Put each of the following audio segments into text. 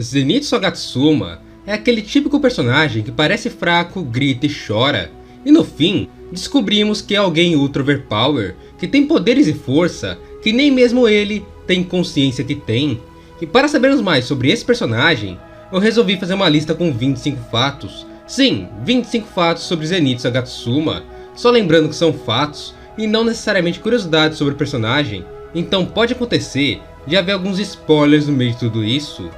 Zenitsu Agatsuma é aquele típico personagem que parece fraco, grita e chora, e no fim, descobrimos que é alguém ultra overpower, que tem poderes e força que nem mesmo ele tem consciência que tem. E para sabermos mais sobre esse personagem, eu resolvi fazer uma lista com 25 fatos. Sim, 25 fatos sobre Zenitsu Agatsuma, só lembrando que são fatos e não necessariamente curiosidades sobre o personagem, então pode acontecer de haver alguns spoilers no meio de tudo isso.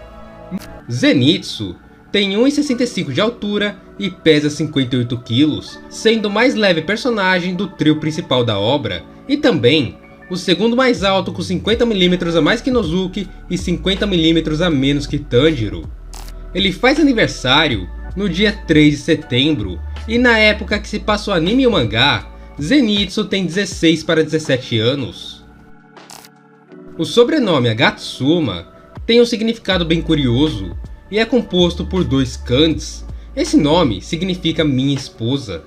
Zenitsu tem 1,65 de altura e pesa 58 kg, sendo o mais leve personagem do trio principal da obra, e também o segundo mais alto com 50 mm a mais que Inosuke e 50 mm a menos que Tanjiro. Ele faz aniversário no dia 3 de setembro, e na época que se passa o anime e o mangá, Zenitsu tem 16 para 17 anos. O sobrenome Agatsuma tem um significado bem curioso e é composto por dois kanjis. Esse nome significa minha esposa.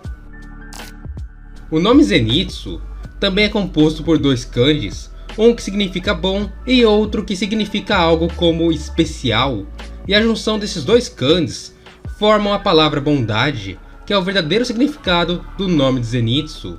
O nome Zenitsu também é composto por dois kanjis, um que significa bom e outro que significa algo como especial, e a junção desses dois kanjis formam a palavra bondade, que é o verdadeiro significado do nome de Zenitsu.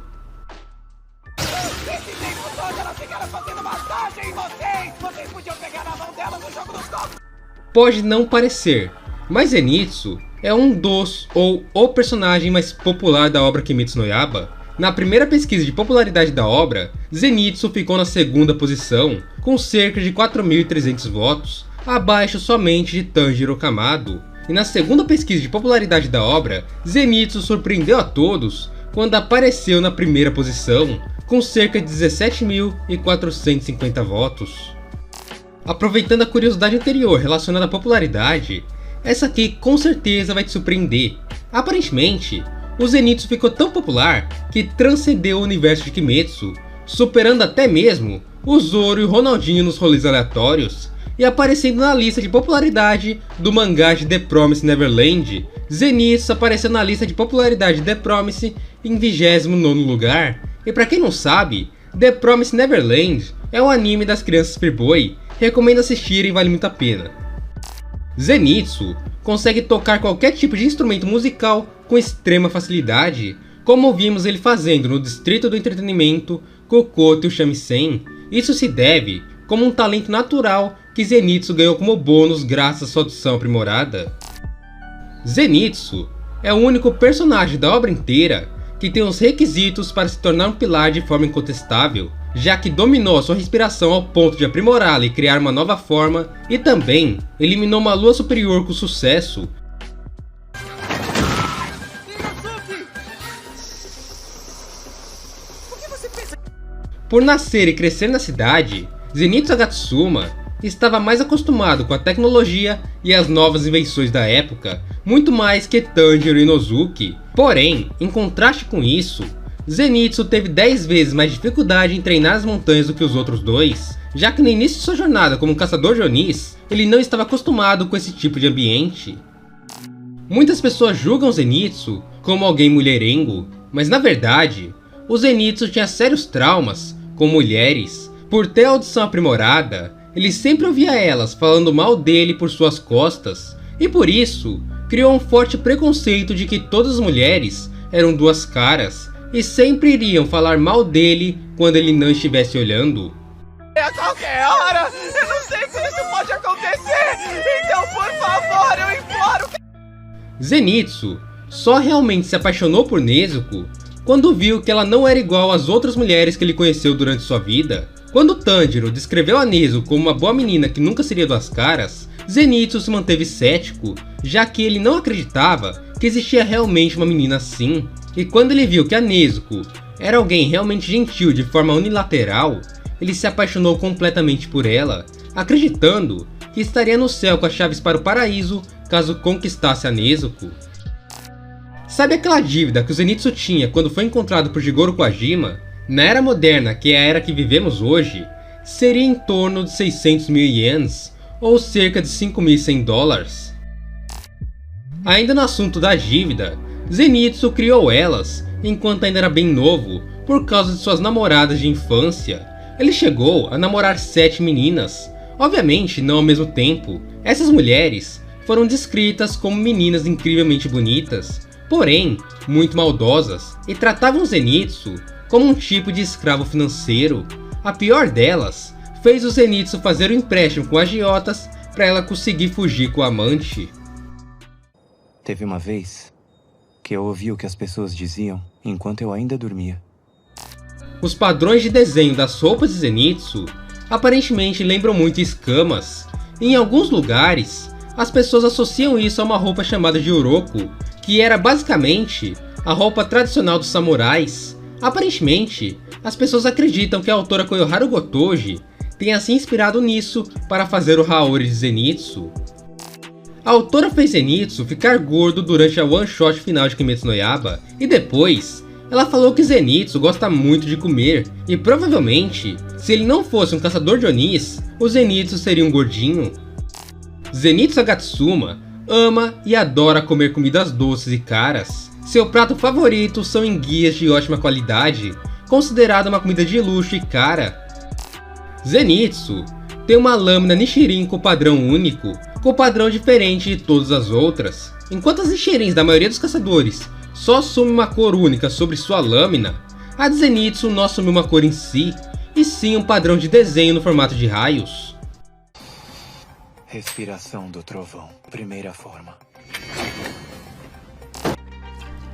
Pode não parecer, mas Zenitsu é um dos ou o personagem mais popular da obra Kimetsu no Yaiba. Na primeira pesquisa de popularidade da obra, Zenitsu ficou na segunda posição, com cerca de 4.300 votos, abaixo somente de Tanjiro Kamado. E na segunda pesquisa de popularidade da obra, Zenitsu surpreendeu a todos quando apareceu na primeira posição, com cerca de 17.450 votos. Aproveitando a curiosidade anterior relacionada à popularidade, essa aqui com certeza vai te surpreender. Aparentemente, o Zenitsu ficou tão popular que transcendeu o universo de Kimetsu, superando até mesmo o Zoro e o Ronaldinho nos rolês aleatórios, e aparecendo na lista de popularidade do mangá de The Promised Neverland. Zenitsu apareceu na lista de popularidade de The Promised em 29º lugar, e pra quem não sabe, The Promised Neverland é um anime das crianças Free-Boy. Recomendo assistir e vale muito a pena. Zenitsu consegue tocar qualquer tipo de instrumento musical com extrema facilidade, como vimos ele fazendo no Distrito do Entretenimento, Kokoto e o Shamisen. Isso se deve como um talento natural que Zenitsu ganhou como bônus graças à sua audição aprimorada. Zenitsu é o único personagem da obra inteira que tem os requisitos para se tornar um pilar de forma incontestável, já que dominou a sua respiração ao ponto de aprimorá-la e criar uma nova forma, e também eliminou uma lua superior com sucesso. Por nascer e crescer na cidade, Zenitsu Agatsuma estava mais acostumado com a tecnologia e as novas invenções da época, muito mais que Tanjiro e Inosuke. Porém, em contraste com isso, Zenitsu teve 10 vezes mais dificuldade em treinar as montanhas do que os outros dois, já que no início de sua jornada como caçador de Onis, ele não estava acostumado com esse tipo de ambiente. Muitas pessoas julgam Zenitsu como alguém mulherengo, mas na verdade, o Zenitsu tinha sérios traumas com mulheres. Por ter a audição aprimorada, ele sempre ouvia elas falando mal dele por suas costas, e por isso, criou um forte preconceito de que todas as mulheres eram duas caras, e sempre iriam falar mal dele quando ele não estivesse olhando. A qualquer hora, eu não sei se isso pode acontecer, então por favor, eu imploro. Zenitsu só realmente se apaixonou por Nezuko quando viu que ela não era igual às outras mulheres que ele conheceu durante sua vida. Quando Tanjiro descreveu a Nezuko como uma boa menina que nunca seria duas caras, Zenitsu se manteve cético, já que ele não acreditava que existia realmente uma menina assim. E quando ele viu que a Nezuko era alguém realmente gentil de forma unilateral, ele se apaixonou completamente por ela, acreditando que estaria no céu com as chaves para o paraíso caso conquistasse a Nezuko. Sabe aquela dívida que o Zenitsu tinha quando foi encontrado por Jigoro Kojima? Na era moderna, que é a era que vivemos hoje, seria em torno de 600 mil ienes, ou cerca de 5.100 dólares. Ainda no assunto da dívida, Zenitsu criou elas enquanto ainda era bem novo, por causa de suas namoradas de infância. Ele chegou a namorar 7 meninas, Obviamente, não ao mesmo tempo. Essas mulheres foram descritas como meninas incrivelmente bonitas, porém muito maldosas, e tratavam Zenitsu como um tipo de escravo financeiro. A pior delas fez o Zenitsu fazer um empréstimo com agiotas para ela conseguir fugir com o amante. Teve uma vez que eu ouvi o que as pessoas diziam enquanto eu ainda dormia. Os padrões de desenho das roupas de Zenitsu aparentemente lembram muito escamas. Em alguns lugares, as pessoas associam isso a uma roupa chamada de Oroku, que era basicamente a roupa tradicional dos samurais. Aparentemente, as pessoas acreditam que a autora Koyoharu Gotoji tenha se inspirado nisso para fazer o Haori de Zenitsu. A autora fez Zenitsu ficar gordo durante a one-shot final de Kimetsu no Yaiba, e depois ela falou que Zenitsu gosta muito de comer, e provavelmente, se ele não fosse um caçador de Onis, o Zenitsu seria um gordinho. Zenitsu Agatsuma ama e adora comer comidas doces e caras. Seu prato favorito são enguias de ótima qualidade, considerada uma comida de luxo e cara. Zenitsu tem uma lâmina Nichirin com padrão único, com padrão diferente de todas as outras. Enquanto as Nichirins da maioria dos caçadores só assumem uma cor única sobre sua lâmina, a de Zenitsu não assume uma cor em si, e sim um padrão de desenho no formato de raios. Respiração do trovão, primeira forma.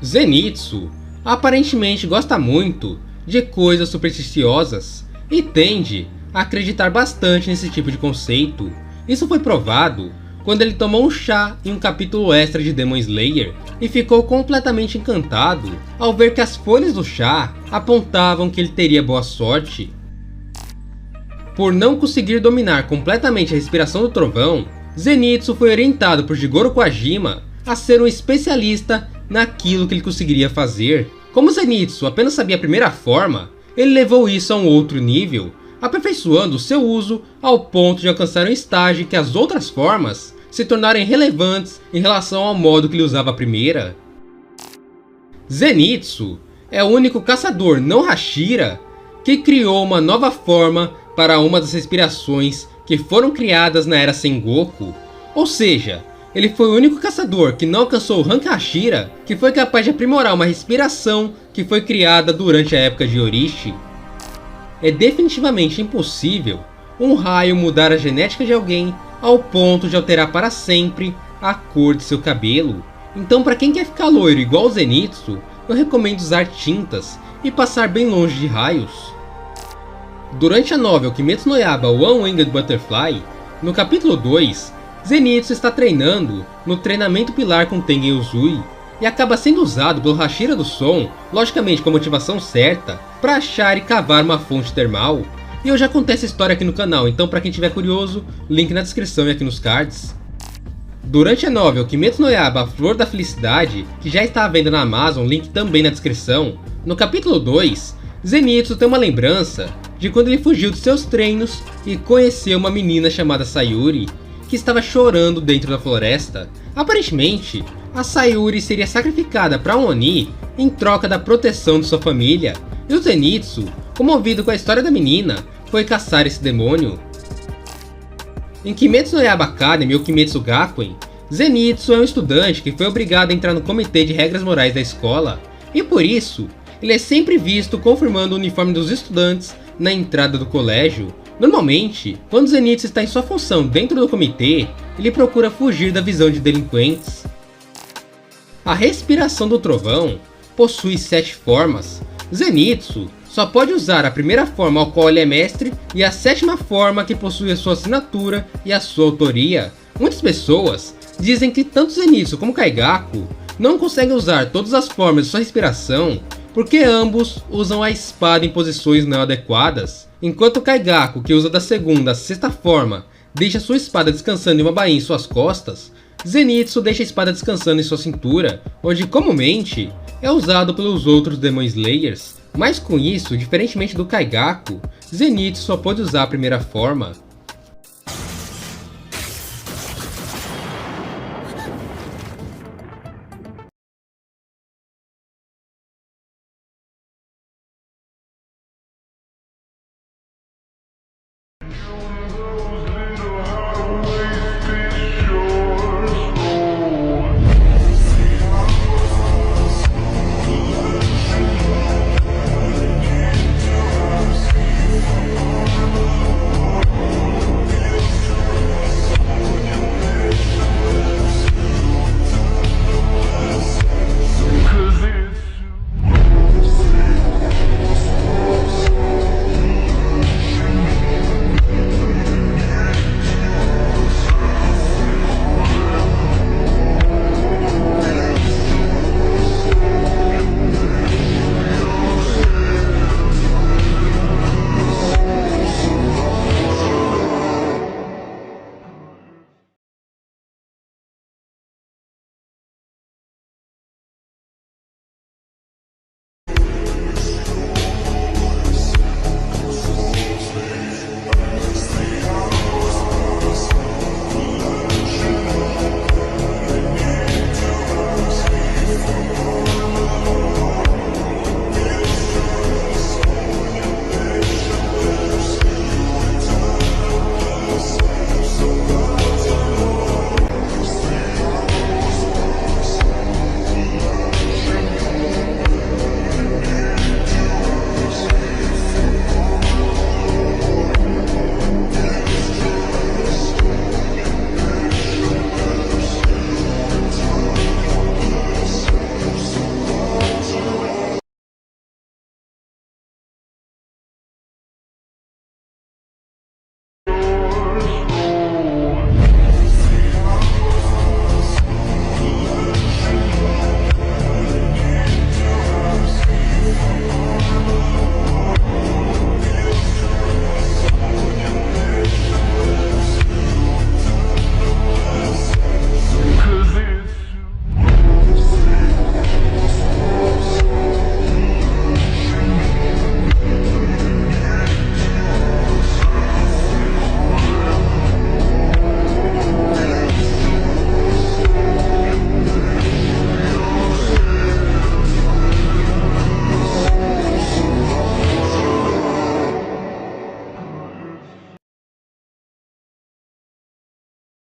Zenitsu aparentemente gosta muito de coisas supersticiosas e tende a acreditar bastante nesse tipo de conceito. Isso foi provado quando ele tomou um chá em um capítulo extra de Demon Slayer e ficou completamente encantado ao ver que as folhas do chá apontavam que ele teria boa sorte. Por não conseguir dominar completamente a respiração do trovão, Zenitsu foi orientado por Jigoro Kojima a ser um especialista naquilo que ele conseguiria fazer. Como Zenitsu apenas sabia a primeira forma, ele levou isso a um outro nível, aperfeiçoando seu uso ao ponto de alcançar um estágio em que as outras formas se tornarem relevantes em relação ao modo que ele usava a primeira. Zenitsu é o único caçador não Hashira que criou uma nova forma para uma das respirações que foram criadas na era Sengoku, ou seja, ele foi o único caçador que não alcançou o rank Hashira que foi capaz de aprimorar uma respiração que foi criada durante a época de Orishi. É definitivamente impossível um raio mudar a genética de alguém ao ponto de alterar para sempre a cor de seu cabelo. Então, para quem quer ficar loiro igual o Zenitsu, eu recomendo usar tintas e passar bem longe de raios. Durante a novel Kimetsu no Yaiba One Winged Butterfly, no capítulo 2, Zenitsu está treinando no treinamento pilar com Tengen Uzui e acaba sendo usado pelo Hashira do som, logicamente com a motivação certa, para achar e cavar uma fonte termal. E eu já contei essa história aqui no canal, então para quem tiver curioso, link na descrição e aqui nos cards. Durante a novel Kimetsu no Yaiba A Flor da Felicidade, que já está à venda na Amazon, link também na descrição, no capítulo 2, Zenitsu tem uma lembrança de quando ele fugiu de seus treinos e conheceu uma menina chamada Sayuri, que estava chorando dentro da floresta. Aparentemente, a Sayuri seria sacrificada para um Oni em troca da proteção de sua família, e o Zenitsu, comovido com a história da menina, foi caçar esse demônio. Em Kimetsu no Yaiba Academy ou Kimetsu Gakuen, Zenitsu é um estudante que foi obrigado a entrar no comitê de regras morais da escola, e por isso, ele é sempre visto confirmando o uniforme dos estudantes na entrada do colégio. Normalmente, quando Zenitsu está em sua função dentro do comitê, ele procura fugir da visão de delinquentes. A respiração do trovão possui 7 formas. Zenitsu só pode usar a primeira forma ao qual ele é mestre e a 7ª forma que possui a sua assinatura e a sua autoria. Muitas pessoas dizem que tanto Zenitsu como Kaigaku não conseguem usar todas as formas de sua respiração porque ambos usam a espada em posições não adequadas. Enquanto Kaigaku, que usa da 2ª à 6ª forma, deixa sua espada descansando em uma bainha em suas costas, Zenitsu deixa a espada descansando em sua cintura, onde comumente é usado pelos outros Demon Slayers. Mas com isso, diferentemente do Kaigaku, Zenitsu só pode usar a primeira forma.